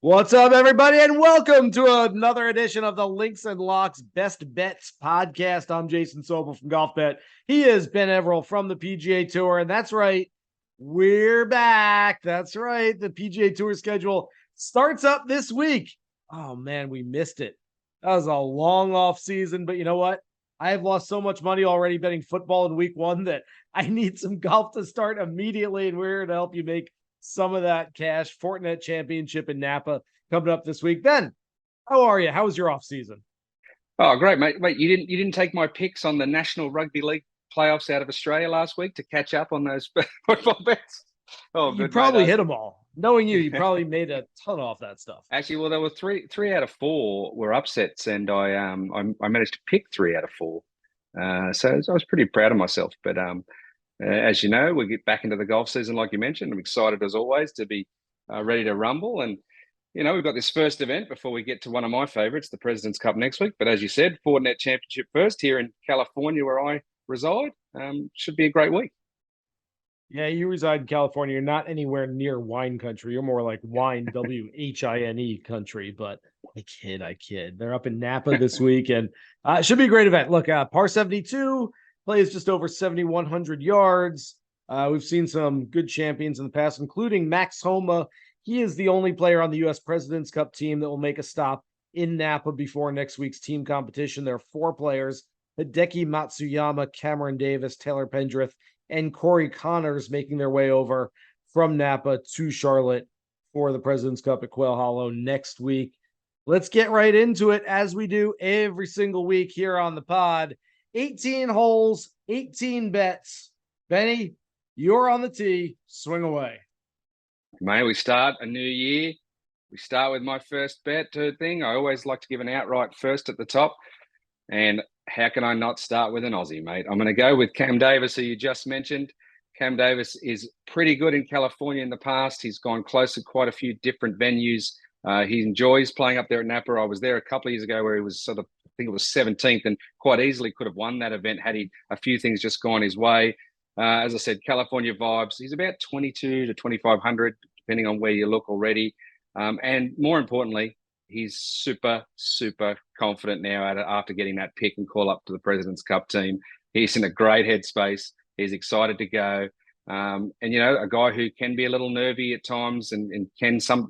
What's up, everybody, and welcome to another edition of the Links and Locks Best Bets podcast. I'm Jason Sobel from Golf Bet. He is Ben Everill from the PGA Tour, and that's right, we're back. That's right, the PGA Tour schedule starts up this week. Oh, man, we missed it. That was a long off season, but you know what? I have lost so much money already betting football in week one that I need some golf to start immediately, and we're here to help you make some of that cash. Fortinet Championship in Napa coming up this week. Ben, how are you? How was your off season? Oh, great, mate. Wait, you didn't take my picks on the National Rugby League playoffs out of Australia last week to catch up on those football bets? Oh, You good, probably mate. hit them all. Knowing you probably made a ton off that stuff. Actually, well, there were three out of four were upsets, and I managed to pick 3 out of 4. So I was pretty proud of myself. But as you know, we get back into the golf season, like you mentioned. I'm excited as always to be ready to rumble. And you know, we've got this first event before we get to one of my favorites, the President's Cup next week. But as you said, Fortinet Championship first here in California, where I reside. Should be a great week. Yeah, you reside in California. You're not anywhere near wine country. You're more like wine, WHINE country. But I kid. They're up in Napa this week, and it should be a great event. Look, par 72 plays just over 7,100 yards. We've seen some good champions in the past, including Max Homa. He is the only player on the U.S. President's Cup team that will make a stop in Napa before next week's team competition. There are 4 players: Hideki Matsuyama, Cameron Davis, Taylor Pendrith, and Corey Connors making their way over from Napa to Charlotte for the President's Cup at Quail Hollow next week. Let's get right into it, as we do every single week here on the pod. 18 holes, 18 bets. Benny, you're on the tee. Swing away. May we start a new year? We start with my first bet thing. I always like to give an outright first at the top. And how can I not start with an Aussie, mate? I'm going to go with Cam Davis, who you just mentioned. Cam Davis is pretty good in California in the past. He's gone close to quite a few different venues. He enjoys playing up there at Napa. I was there a couple of years ago where he was I think it was 17th, and quite easily could have won that event had a few things just gone his way. As I said, California vibes. He's about 22 to 2,500, depending on where you look already. And more importantly, he's super, super confident now after getting that pick and call up to the President's Cup team. He's in a great headspace. He's excited to go. And, you know, a guy who can be a little nervy at times and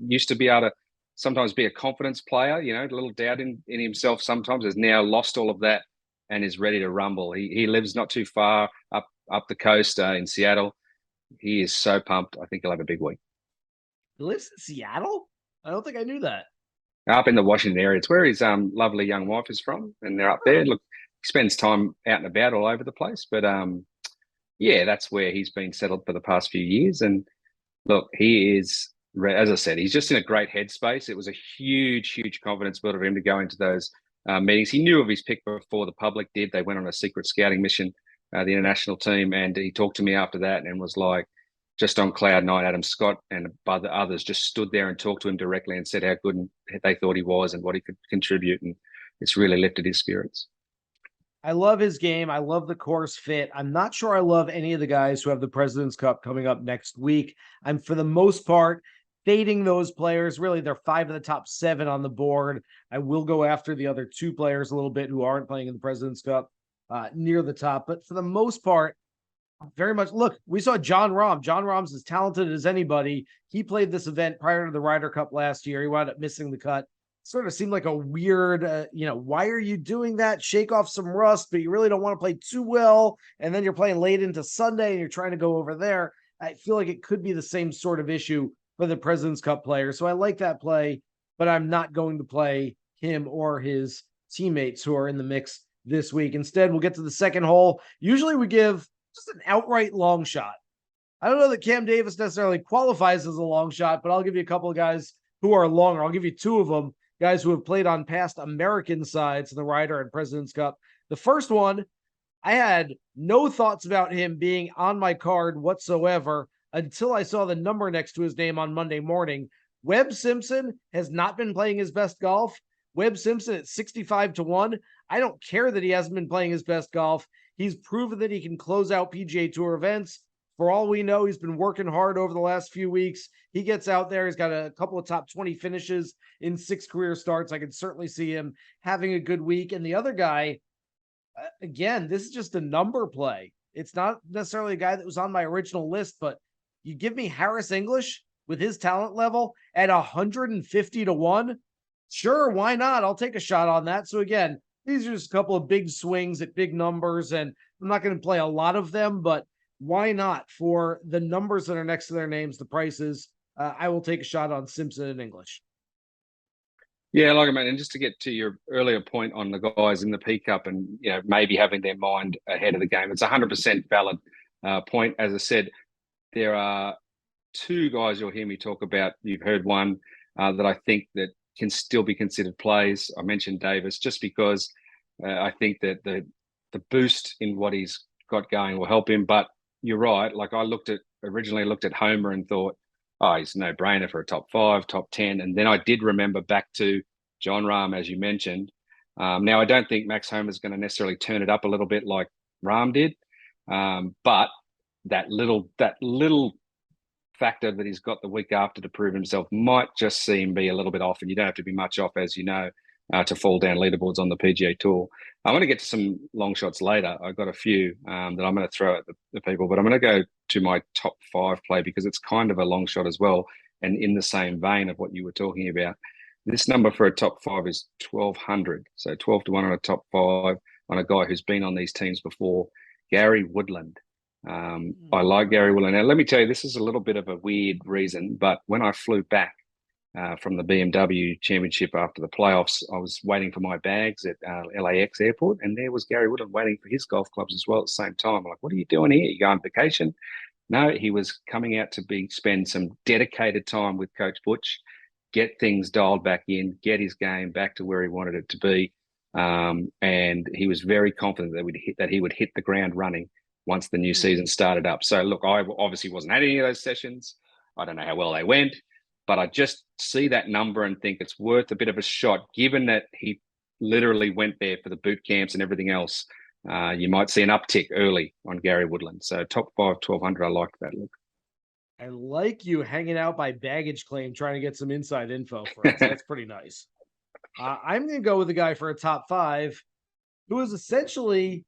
used to be able to sometimes be a confidence player, you know, a little doubt in himself sometimes, has now lost all of that and is ready to rumble. He lives not too far up the coast in Seattle. He is so pumped. I think he'll have a big week. He lives in Seattle? I don't think I knew that. Up in the Washington area. It's where his lovely young wife is from, and they're up there. Look, he spends time out and about all over the place. But yeah, that's where he's been settled for the past few years. And look, he is, as I said, he's just in a great headspace. It was a huge, huge confidence builder for him to go into those meetings. He knew of his pick before the public did. They went on a secret scouting mission, the international team, and he talked to me after that and was like, just on cloud nine. Adam Scott and the others just stood there and talked to him directly and said how good they thought he was and what he could contribute. And it's really lifted his spirits. I love his game. I love the course fit. I'm not sure I love any of the guys who have the President's Cup coming up next week. I'm, for the most part, fading those players. Really, they're 5 of the top 7 on the board. I will go after the other 2 players a little bit who aren't playing in the President's Cup near the top. But for the most part, very much. Look, we saw John Rahm. John Rahm's as talented as anybody. He played this event prior to the Ryder Cup last year. He wound up missing the cut. Sort of seemed like a weird, why are you doing that? Shake off some rust, but you really don't want to play too well. And then you're playing late into Sunday and you're trying to go over there. I feel like it could be the same sort of issue for the President's Cup player. So I like that play, but I'm not going to play him or his teammates who are in the mix this week. Instead, we'll get to the second hole. Usually we give just an outright long shot. I don't know that Cam Davis necessarily qualifies as a long shot, but I'll give you a couple of guys who are longer. I'll give you 2 of them, guys who have played on past American sides in the Ryder and President's Cup. The first one, I had no thoughts about him being on my card whatsoever until I saw the number next to his name on Monday morning. Webb Simpson has not been playing his best golf. Webb Simpson at 65-1. I don't care that he hasn't been playing his best golf. He's proven that he can close out PGA Tour events. For all we know, he's been working hard over the last few weeks. He gets out there. He's got a couple of top 20 finishes in 6 career starts. I could certainly see him having a good week. And the other guy, again, this is just a number play. It's not necessarily a guy that was on my original list, but you give me Harris English with his talent level at 150 to 1. Sure, why not? I'll take a shot on that. So again, these are just a couple of big swings at big numbers, and I'm not going to play a lot of them, but why not? For the numbers that are next to their names, the prices, I will take a shot on Simpson in English. Yeah, like I mean, and just to get to your earlier point on the guys in the P Cup and maybe having their mind ahead of the game, it's 100% valid point. As I said, there are 2 guys you'll hear me talk about. You've heard one that I think that can still be considered plays. I mentioned Davis just because I think that the boost in what he's got going will help him. But you're right. Like I originally looked at Homer and thought, oh, he's no brainer for a top 5, top 10. And then I did remember back to John Rahm, as you mentioned. Now, I don't think Max Homer is going to necessarily turn it up a little bit like Rahm did. But that little factor that he's got the week after to prove himself might just seem be a little bit off. And you don't have to be much off, as you know, to fall down leaderboards on the PGA Tour. I want to get to some long shots later. I've got a few that I'm going to throw at the people, but I'm going to go to my top 5 play because it's kind of a long shot as well. And in the same vein of what you were talking about, this number for a top 5 is 1,200. So 12 to 1 on a top 5 on a guy who's been on these teams before, Gary Woodland. I like Gary Woodland. Now, let me tell you, this is a little bit of a weird reason, but when I flew back from the BMW Championship after the playoffs, I was waiting for my bags at LAX airport, and there was Gary Woodland waiting for his golf clubs as well at the same time. I'm like, what are you doing here? You going on vacation? No, he was coming out to spend some dedicated time with Coach Butch, get things dialed back in, get his game back to where he wanted it to be. And he was very confident that he would hit the ground running once the new season started up. So look, I obviously wasn't at any of those sessions. I don't know how well they went, but I just see that number and think it's worth a bit of a shot, given that he literally went there for the boot camps and everything else. You might see an uptick early on Gary Woodland. So top 5, 1,200, I like that look. I like you hanging out by baggage claim, trying to get some inside info for us. That's pretty nice. I'm going to go with a guy for a top 5 who is essentially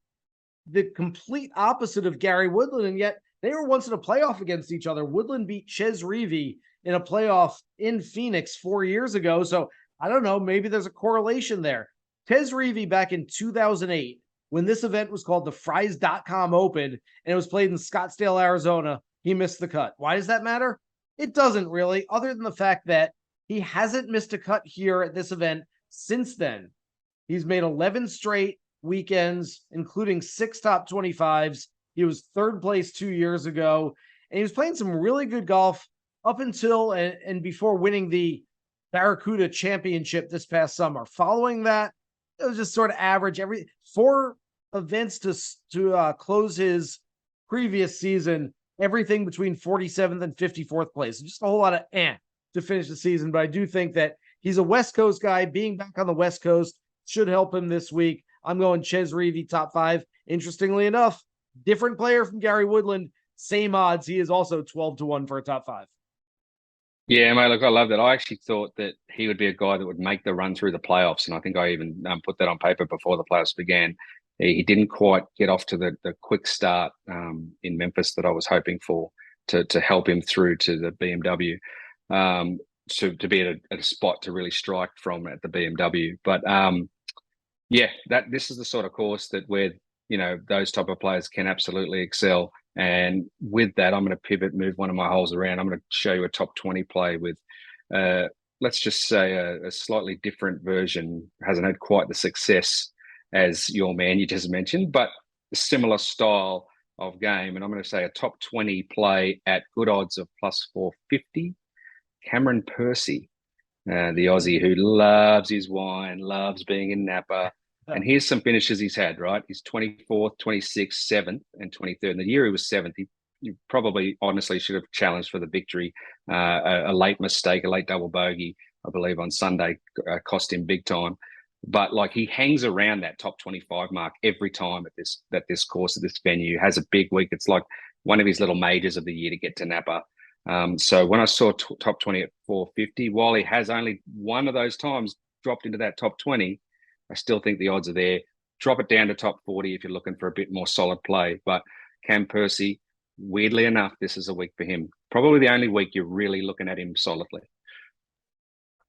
the complete opposite of Gary Woodland, and yet they were once in a playoff against each other. Woodland beat CHEZ REAVIE in a playoff in Phoenix 4 years ago. So I don't know, maybe there's a correlation there. CHEZ REAVIE back in 2008, when this event was called the Fries.com Open, and it was played in Scottsdale, Arizona, he missed the cut. Why does that matter? It doesn't really, other than the fact that he hasn't missed a cut here at this event since then. He's made 11 straight weekends, including 6 top 25s. He was 3rd place 2 years ago, and he was playing some really good golf up until and before winning the Barracuda Championship this past summer. Following that, it was just sort of average. Every 4 events to close his previous season, everything between 47th and 54th place. Just a whole lot of to finish the season. But I do think that he's a West Coast guy. Being back on the West Coast should help him this week. I'm going CHEZ REAVIE top 5. Interestingly enough, different player from Gary Woodland, same odds. He is also 12 to 1 for a top 5. Yeah, mate, look, I love that. I actually thought that he would be a guy that would make the run through the playoffs. And I think I even put that on paper before the playoffs began. He didn't quite get off to the quick start in Memphis that I was hoping for to help him through to the BMW, to be at a spot to really strike from at the BMW. But yeah, this is the sort of course that where those type of players can absolutely excel. And with that, I'm going to pivot, move one of my holes around. I'm going to show you a top 20 play with, let's just say, a slightly different version. Hasn't had quite the success as your man you just mentioned, but a similar style of game. And I'm going to say a top 20 play at good odds of plus 450. Cameron PERCY, the Aussie who loves his wine, loves being in Napa. And here's some finishes he's had, right? He's 24th, 26th, 7th, and 23rd. And the year he was 7th, he probably honestly should have challenged for the victory. A late mistake, a late double bogey, I believe, on Sunday cost him big time. But like he hangs around that top 25 mark every time at this course, at this venue. Has a big week. It's like one of his little majors of the year to get to Napa. So when I saw top 20 at 450, while he has only one of those times dropped into that top 20, I still think the odds are there. Drop it down to top 40 if you're looking for a bit more solid play. But Cam Percy, weirdly enough, this is a week for him. Probably the only week you're really looking at him solidly.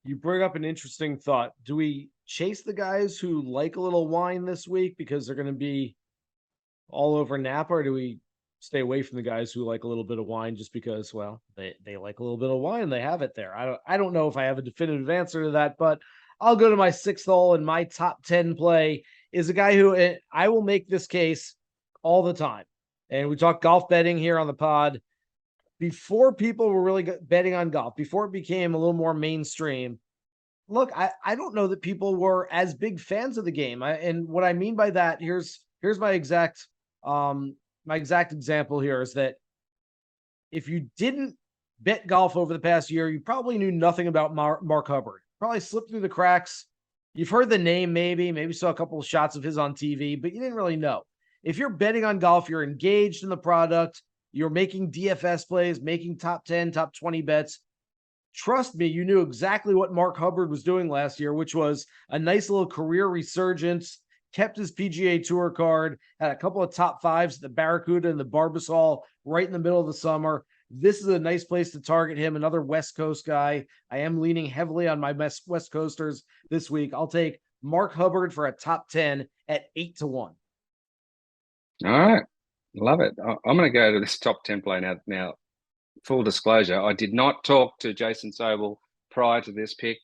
You bring up an interesting thought. Do we chase the guys who like a little wine this week because they're going to be all over Napa, or do we stay away from the guys who like a little bit of wine just because, well, they like a little bit of wine, they have it there? I don't know if I have a definitive answer to that, but I'll go to my sixth hole, and my top 10 play is a guy who I will make this case all the time. And we talk golf betting here on the pod. Before people were really betting on golf, before it became a little more mainstream, look, I don't know that people were as big fans of the game. And what I mean by that, here's my exact example here is that if you didn't bet golf over the past year, you probably knew nothing about Mark Hubbard. Probably slipped through the cracks. You've heard the name, maybe saw a couple of shots of his on TV, but you didn't really know. If you're betting on golf, you're engaged in the product, you're making DFS plays, making top 10, top 20 bets. Trust me, you knew exactly what Mark Hubbard was doing last year, which was a nice little career resurgence, kept his PGA Tour card, had a couple of top fives, the Barracuda and the Barbasol right in the middle of the summer. This is a nice place to target him, another West Coast guy. I am leaning heavily on my West Coasters this week. I'll take Mark Hubbard for a top 10 at 8-1. All right. Love it. I'm going to go to this top 10 play now. Full disclosure, I did not talk to Jason Sobel prior to this pick.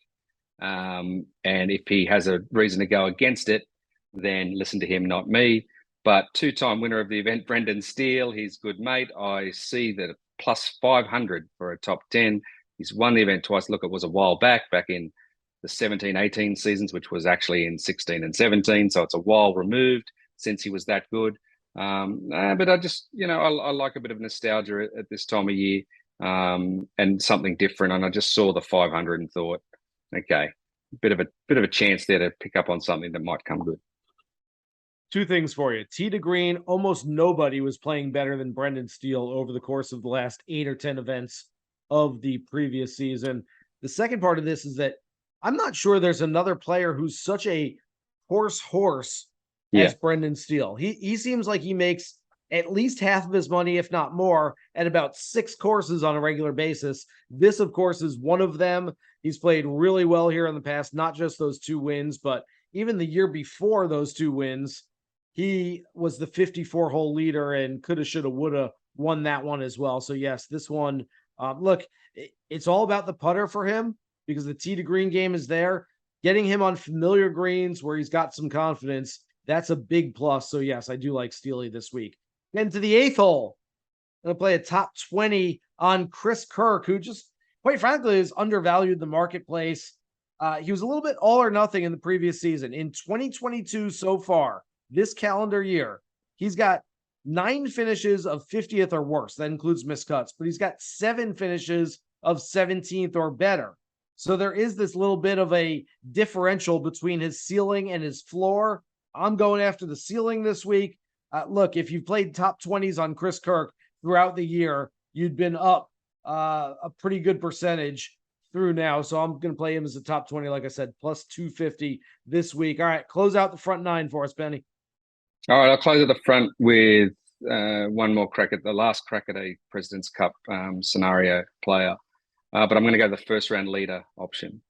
And if he has a reason to go against it, then listen to him, not me. But two-time winner of the event, Brendan Steele, his good mate. I see that plus 500 for a top 10. He's won the event twice. Look, it was a while back in the 17-18 seasons, which was actually in 16 and 17. So it's a while removed since he was that good. But I just, I like a bit of nostalgia at this time of year, and something different. And I just saw the 500 and thought, okay, bit of a chance there to pick up on something that might come good. Two things for you. Tee to green, almost nobody was playing better than Brendan Steele over the course of the last 8 or 10 events of the previous season. The second part of this is that I'm not sure there's another player who's such a horse as Brendan Steele. He seems like he makes at least half of his money, if not more, at about 6 courses on a regular basis. This, of course, is one of them. He's played really well here in the past, not just those 2 wins, but even the year before those 2 wins, he was the 54-hole leader and coulda, shoulda, woulda won that one as well. So yes, this one, look, it's all about the putter for him because the tee to green game is there. Getting him on familiar greens where he's got some confidence, that's a big plus. So yes, I do like Steely this week. Then to the 8th hole, I'm going to play a top 20 on Chris Kirk, who just, quite frankly, is undervalued in the marketplace. He was a little bit all or nothing in the previous season. In 2022 so far, this calendar year, he's got 9 finishes of 50th or worse. That includes missed cuts, but he's got 7 finishes of 17th or better. So there is this little bit of a differential between his ceiling and his floor. I'm going after the ceiling this week. Look, if you've played top 20s on Chris Kirk throughout the year, you'd been up a pretty good percentage through now. So I'm going to play him as a top 20, like I said, plus 250 this week. All right, close out the front 9 for us, Benny. All right, I'll close at the front with one more crack at the last crack at a President's Cup scenario player. But I'm going to go the first round leader option.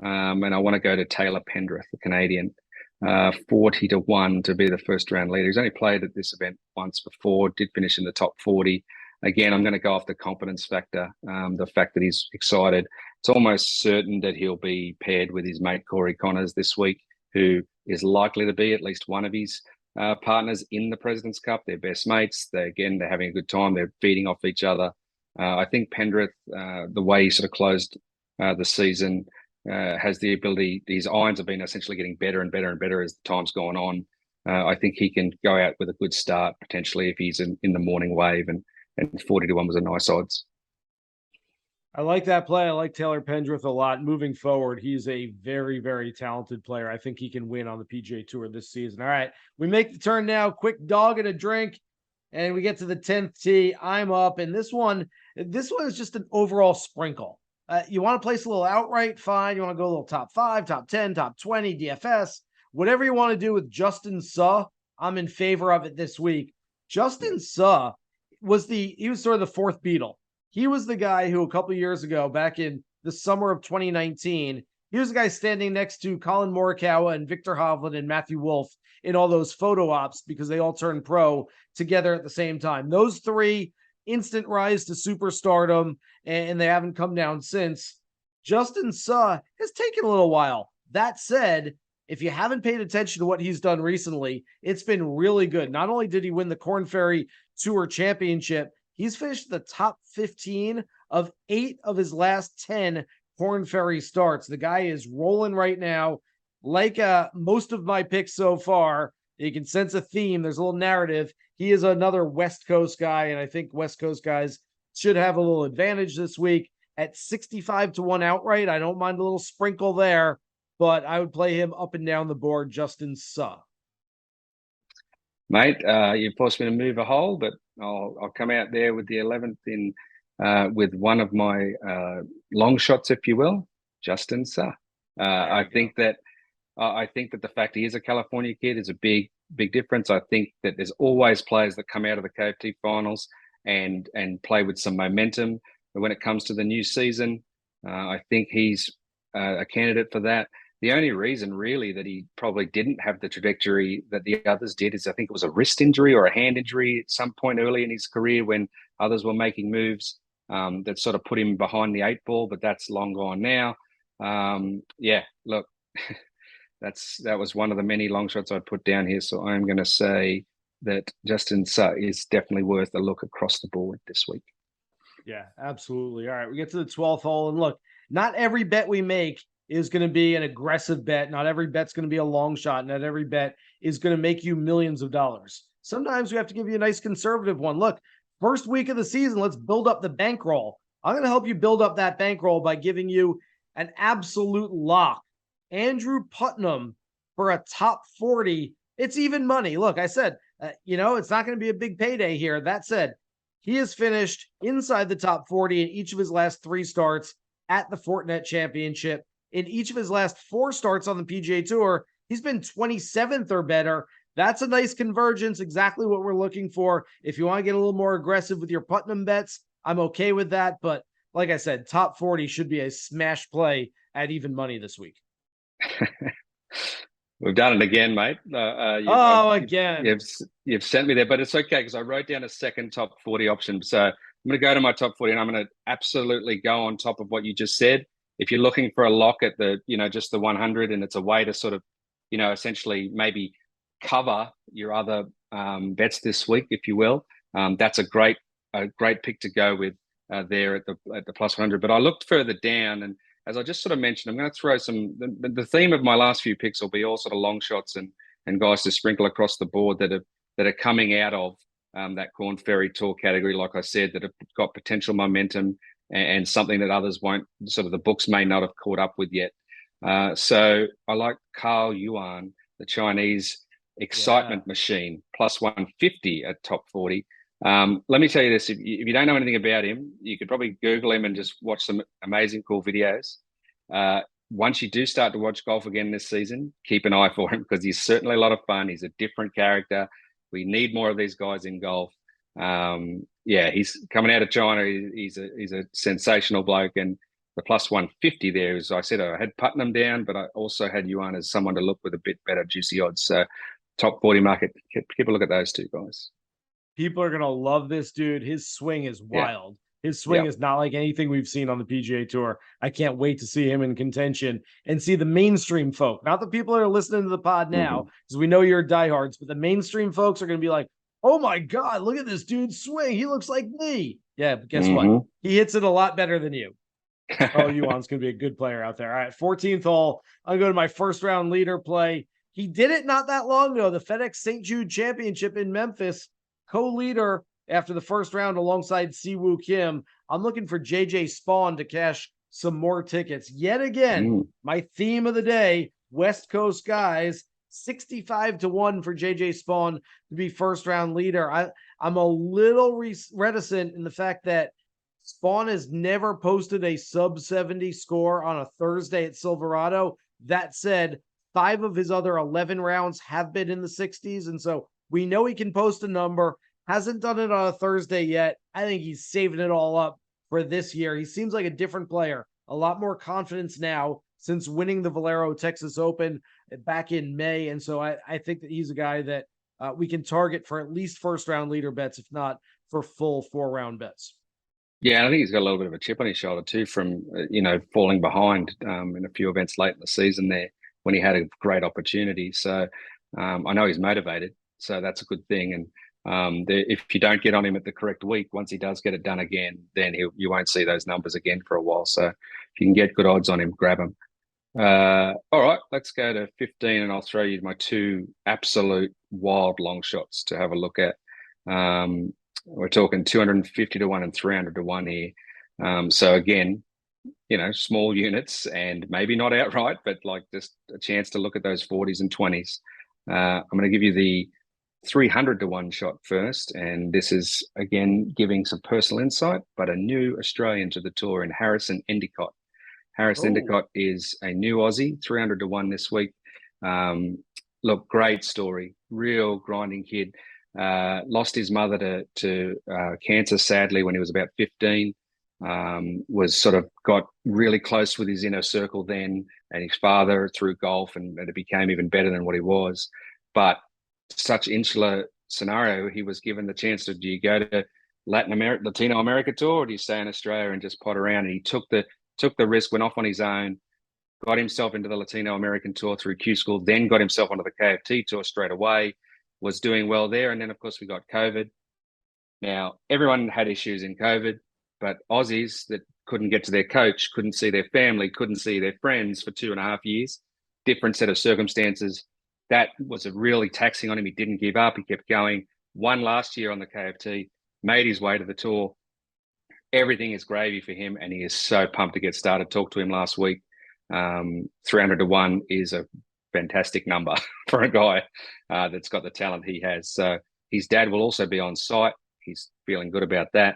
And I want to go to Taylor Pendrith, the Canadian, 40-1 to be the first round leader. He's only played at this event once before, did finish in the top 40. Again, I'm going to go off the competence factor, the fact that he's excited. It's almost certain that he'll be paired with his mate Corey Connors this week, who is likely to be at least one of his partners in the President's Cup. They're best mates. They're having a good time. They're feeding off each other. I think Pendrith, the way he sort of closed the season, has the ability. His irons have been essentially getting better and better and better as the time's gone on. I think he can go out with a good start potentially if he's in the morning wave, and 40-1 was a nice odds. I like that play. I like Taylor Pendrith a lot. Moving forward, he's a very, very talented player. I think he can win on the PGA Tour this season. All right, we make the turn now. Quick dog and a drink. and we get to the 10th tee. I'm up, and this one is just an overall sprinkle. You want to place a little outright, fine. You want to go a little top 5, top 10, top 20, DFS, whatever you want to do with Justin Suh. I'm in favor of it this week. Justin Suh he was sort of the fourth Beatle. He was the guy who a couple of years ago, back in the summer of 2019, he was the guy standing next to Colin Morikawa and Victor Hovland and Matthew Wolff in all those photo ops because they all turned pro together at the same time. Those three, instant rise to superstardom, and they haven't come down since. Justin Suh has taken a little while. That said, if you haven't paid attention to what he's done recently, it's been really good. Not only did he win the Korn Ferry Tour Championship, he's finished the top 15 of 8 of his last 10 Korn Ferry starts. The guy is rolling right now. Like most of my picks so far, you can sense a theme. There's a little narrative. He is another West Coast guy, and I think West Coast guys should have a little advantage this week. At 65 to 1 outright, I don't mind a little sprinkle there, but I would play him up and down the board, Justin Suh. Mate, you forced me to move a hole, but I'll come out there with the 11th in with one of my long shots, if you will, Justin Suh. I think that the fact he is a California kid is a big difference. I think that there's always players that come out of the KFT finals and play with some momentum. But when it comes to the new season, I think he's a candidate for that. The only reason really that he probably didn't have the trajectory that the others did is I think it was a wrist injury or a hand injury at some point early in his career when others were making moves that sort of put him behind the 8 ball, but that's long gone now. Yeah, look, that was one of the many long shots I'd put down here. So I'm going to say that Justin Suh is definitely worth a look across the board this week. Yeah, absolutely. All right, we get to the 12th hole, and look, not every bet we make is going to be an aggressive bet. Not every bet's going to be a long shot. Not every bet is going to make you millions of dollars. Sometimes we have to give you a nice conservative one. Look, first week of the season, let's build up the bankroll. I'm going to help you build up that bankroll by giving you an absolute lock. Andrew Putnam for a top 40. It's even money. Look, I said, it's not going to be a big payday here. That said, he has finished inside the top 40 in each of his last 3 starts at the Fortinet Championship. In each of his last 4 starts on the PGA Tour, he's been 27th or better. That's a nice convergence, exactly what we're looking for. If you want to get a little more aggressive with your Putnam bets, I'm okay with that. But like I said, top 40 should be a smash play at even money this week. We've done it again, mate. Again. You've sent me there, but it's okay because I wrote down a second top 40 option. So I'm going to go to my top 40 and I'm going to absolutely go on top of what you just said. If you're looking for a lock at the, just the 100 and it's a way to sort of, essentially maybe cover your other bets this week, if you will, that's a great pick to go with there at the plus 100. But I looked further down, and as I just sort of mentioned, I'm going to throw the theme of my last few picks will be all sort of long shots and guys to sprinkle across the board that are coming out of that Korn Ferry Tour category, like I said, that have got potential momentum and something that others won't, sort of the books may not have caught up with yet. So I like Carl Yuan, the Chinese excitement machine, plus 150 at top 40. Let me tell you this, if you don't know anything about him, you could probably Google him and just watch some amazing, cool videos. Once you do start to watch golf again this season, keep an eye for him because he's certainly a lot of fun. He's a different character. We need more of these guys in golf. He's coming out of China. He's a sensational bloke, and the plus 150 there is, I said I had Putnam down, but I also had Yuan as someone to look with a bit better juicy odds. So top 40 market, keep a look at those two guys. People are going to love this dude. His swing is wild. His swing is not like anything we've seen on the PGA Tour. I can't wait to see him in contention and see the mainstream folk, not the people that are listening to the pod now, because we know you're diehards, but the mainstream folks are going to be like, oh my God, look at this dude's swing. He looks like me. Yeah, but guess what? He hits it a lot better than you. Oh, Yuan's going to be a good player out there. All right, 14th hole. I'll go to my first round leader play. He did it not that long ago. The FedEx St. Jude Championship in Memphis, co-leader after the first round alongside Siwoo Kim. I'm looking for JJ SPAUN to cash some more tickets. Yet again, my theme of the day, West Coast guys, 65 to 1 for JJ SPAUN to be first round leader. I'm a little reticent in the fact that SPAUN has never posted a sub 70 score on a Thursday at Silverado. That said, 5 of his other 11 rounds have been in the 60s. And so we know he can post a number. Hasn't done it on a Thursday yet. I think he's saving it all up for this year. He seems like a different player, a lot more confidence now since winning the Valero Texas Open back in May. And so I think that he's a guy that we can target for at least first round leader bets, if not for full 4-round bets. Yeah, and I think he's got a little bit of a chip on his shoulder too from, falling behind in a few events late in the season there when he had a great opportunity. So I know he's motivated, so that's a good thing. And if you don't get on him at the correct week, once he does get it done again, then you won't see those numbers again for a while. So if you can get good odds on him, grab him. All right, let's go to 15, and I'll throw you my 2 absolute wild long shots to have a look at. We're talking 250 to 1 and 300 to 1 here. So again, small units and maybe not outright, but like just a chance to look at those 40s and 20s. I'm going to give you the 300 to 1 shot first. And this is, again, giving some personal insight, but a new Australian to the tour in Harrison Endicott. Harris Endicott is a new Aussie, 300 to 1 this week. Look, great story, real grinding kid. Lost his mother to cancer, sadly, when he was about 15. Was sort of got really close with his inner circle then, and his father through golf, and it became even better than what he was. But such insular scenario, he was given the chance to, do you go to Latino America tour, or do you stay in Australia and just pot around? And he took the risk, went off on his own, got himself into the Latino American tour through Q School, then got himself onto the KFT tour straight away, was doing well there. And then, of course, we got COVID. Now, everyone had issues in COVID, but Aussies that couldn't get to their coach, couldn't see their family, couldn't see their friends for 2.5 years, different set of circumstances. That was really taxing on him. He didn't give up. He kept going. Won last year on the KFT, made his way to the tour. Everything is gravy for him, and he is so pumped to get started. Talked to him last week. 300 to 1 is a fantastic number for a guy that's got the talent he has. So his dad will also be on site. He's feeling good about that.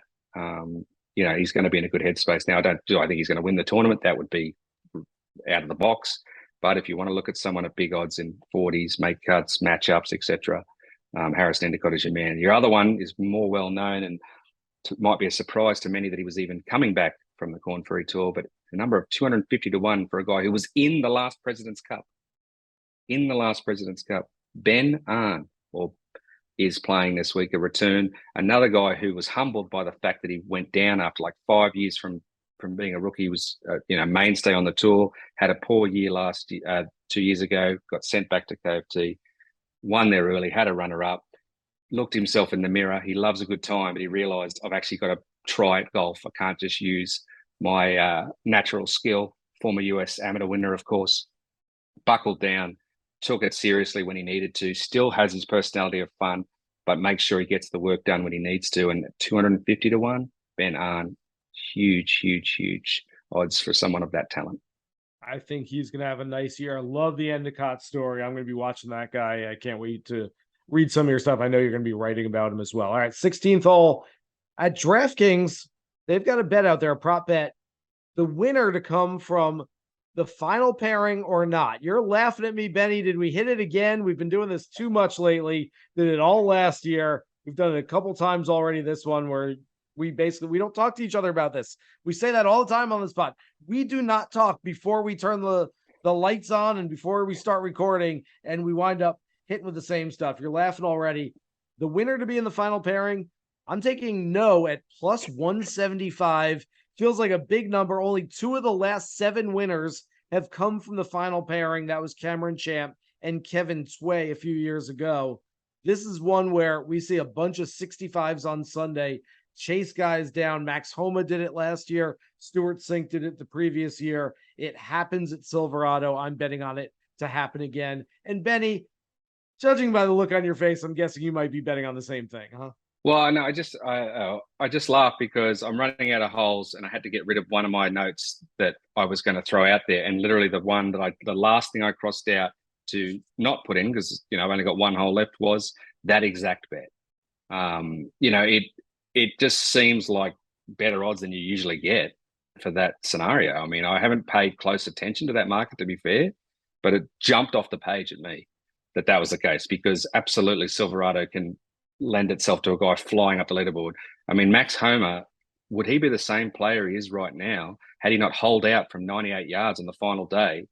He's going to be in a good headspace. Now, I think he's going to win the tournament. That would be out of the box. But if you want to look at someone at big odds in 40s, make cuts, matchups, etc., Harris Endicott is your man. Your other one is more well known, and might be a surprise to many that he was even coming back from the Corn Ferry Tour, but a number of 250 to 1 for a guy who was in the last President's Cup. Ben Arn, is playing this week, a return. Another guy who was humbled by the fact that he went down after like 5 years from being a rookie. He was mainstay on the tour, had a poor year 2 years ago, got sent back to KFT, won there early, had a runner-up, looked himself in the mirror. He loves a good time, but he realised, I've actually got to try at golf. I can't just use my natural skill. Former US amateur winner, of course. Buckled down, took it seriously when he needed to, still has his personality of fun, but makes sure he gets the work done when he needs to. And 250 to 1, Ben Arn, huge odds for someone of that talent. I think he's going to have a nice year. I love the Endicott story. I'm going to be watching that guy. I can't wait to read some of your stuff. I know you're going to be writing about him as well. All right, 16th hole at DraftKings. They've got a bet out there, a prop bet. The winner to come from the final pairing or not. You're laughing at me, Benny. Did we hit it again? We've been doing this too much lately. Did it all last year. We've done it a couple times already. This one where we don't talk to each other about this. We say that all the time on the spot. We do not talk before we turn the lights on and before we start recording, and we wind up hitting with the same stuff. You're laughing already. The winner to be in the final pairing, I'm taking no at plus 175. Feels like a big number. Only 2 of the last 7 winners have come from the final pairing. That was Cameron Champ and Kevin Tway a few years ago. This is one where we see a bunch of 65s on Sunday. Chase guys down. Max Homa did it last year. Stuart Sink did it the previous year. It happens at Silverado. I'm betting on it to happen again. And Benny, judging by the look on your face, I'm guessing you might be betting on the same thing, huh? Well, no, I just laugh because I'm running out of holes and I had to get rid of one of my notes that I was going to throw out there. And literally the last thing I crossed out to not put in, because I've only got one hole left, was that exact bet. You know, it just seems like better odds than you usually get for that scenario. I mean, I haven't paid close attention to that market, to be fair, but it jumped off the page at me that was the case, because absolutely Silverado can lend itself to a guy flying up the leaderboard. I mean, Max Homa, would he be the same player he is right now had he not holed out from 98 yards on the final day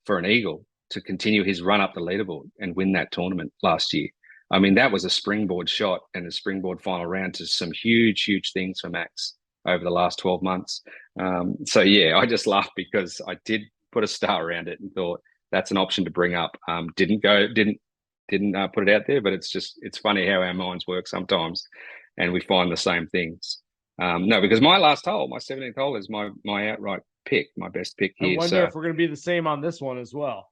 for an eagle to continue his run up the leaderboard and win that tournament last year? I mean, that was a springboard shot and a springboard final round to some huge, huge things for Max over the last 12 months. So yeah, I just laughed because I did put a star around it and thought that's an option to bring up. Didn't put it out there, but it's funny how our minds work sometimes, and we find the same things. No, because my last hole, my 17th hole, is my outright pick, my best pick here. I wonder if we're going to be the same on this one as well.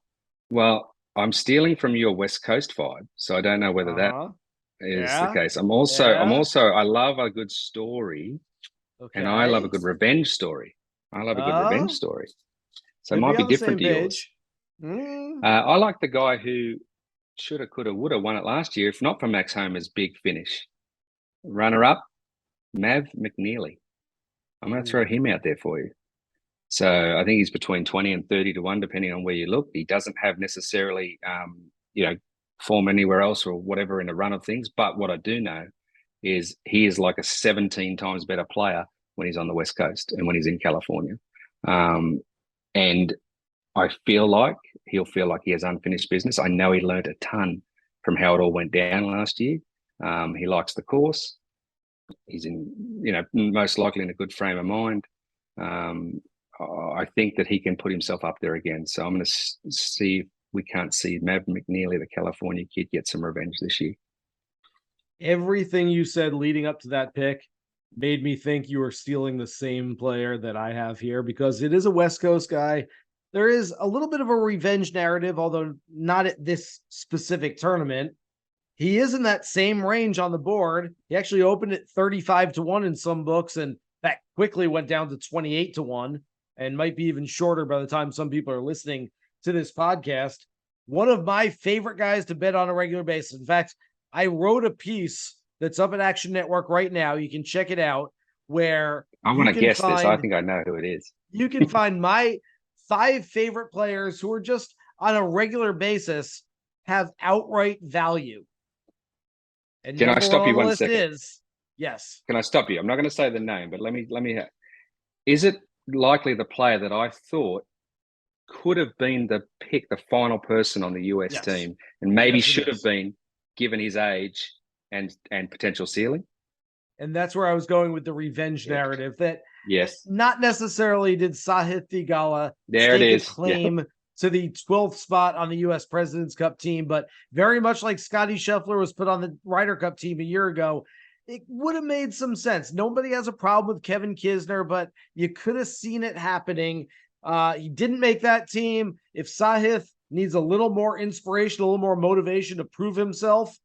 Well, I'm stealing from your West Coast vibe, so I don't know whether that is the case. I'm also I love a good story, and I love a good revenge story. I love a good revenge story, so it might be different to yours. I like the guy who shoulda, coulda, woulda won it last year, if not for Max Homa's big finish. Runner-up, MCNEALY. I'm going to throw him out there for you. So I think he's between 20 and 30 to 1, depending on where you look. He doesn't have necessarily, form anywhere else or whatever in a run of things. But what I do know is he is like a 17 times better player when he's on the West Coast and when he's in California. And I feel like he'll feel like he has unfinished business. I know he learned a ton from how it all went down last year. He likes the course. He's most likely in a good frame of mind. I think that he can put himself up there again. So I'm going to see if we can't see MCNEALY, the California kid, get some revenge this year. Everything you said leading up to that pick made me think you were stealing the same player that I have here, because it is a West Coast guy. There is a little bit of a revenge narrative, although not at this specific tournament. He is in that same range on the board. He actually opened at 35 to 1 in some books, and that quickly went down to 28 to 1, and might be even shorter by the time some people are listening to this podcast. One of my favorite guys to bet on a regular basis. In fact, I wrote a piece that's up at Action Network right now. You can check it out, where I'm going to guess this. I think I know who it is. You can find my 5 favorite players who are just on a regular basis have outright value. And can I stop you 1 second? Yes. Can I stop you? I'm not going to say the name, but let me. Is it likely the player that I thought could have been the final person on the US team, and maybe should have been, given his age and potential ceiling? And that's where I was going with the revenge narrative. That yes, not necessarily did SAHITH THEEGALA stake a claim to the 12th spot on the U.S. President's Cup team, but very much like Scotty Scheffler was put on the Ryder Cup team a year ago, it would have made some sense. Nobody has a problem with Kevin Kisner, but you could have seen it happening. He didn't make that team. If SAHITH needs a little more inspiration, a little more motivation to prove himself,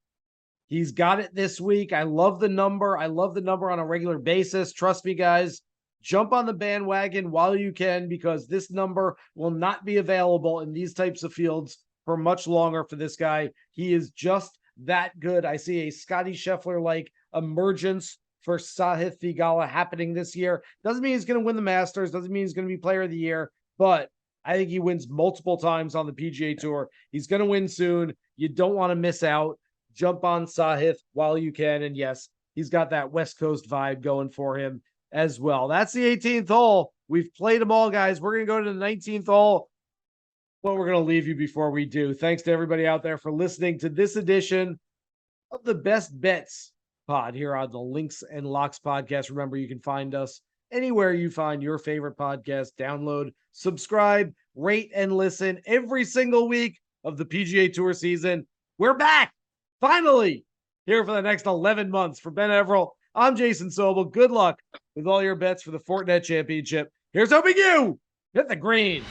he's got it this week. I love the number. I love the number on a regular basis. Trust me, guys. Jump on the bandwagon while you can, because this number will not be available in these types of fields for much longer for this guy. He is just that good. I see a Scotty Scheffler-like emergence for SAHITH THEEGALA happening this year. Doesn't mean he's going to win the Masters. Doesn't mean he's going to be player of the year, but I think he wins multiple times on the PGA Tour. He's going to win soon. You don't want to miss out. Jump on SAHITH while you can. And yes, he's got that West Coast vibe going for him as well. That's the 18th hole. We've played them all, guys. We're going to go to the 19th hole, but we're going to leave you before we do. Thanks to everybody out there for listening to this edition of the Best Bets pod here on the Links and Locks podcast. Remember, you can find us anywhere you find your favorite podcast. Download, subscribe, rate, and listen every single week of the PGA Tour season. We're back, finally, here for the next 11 months. For Ben Everill, I'm Jason Sobel. Good luck with all your bets for the Fortinet Championship. Here's hoping you hit the green.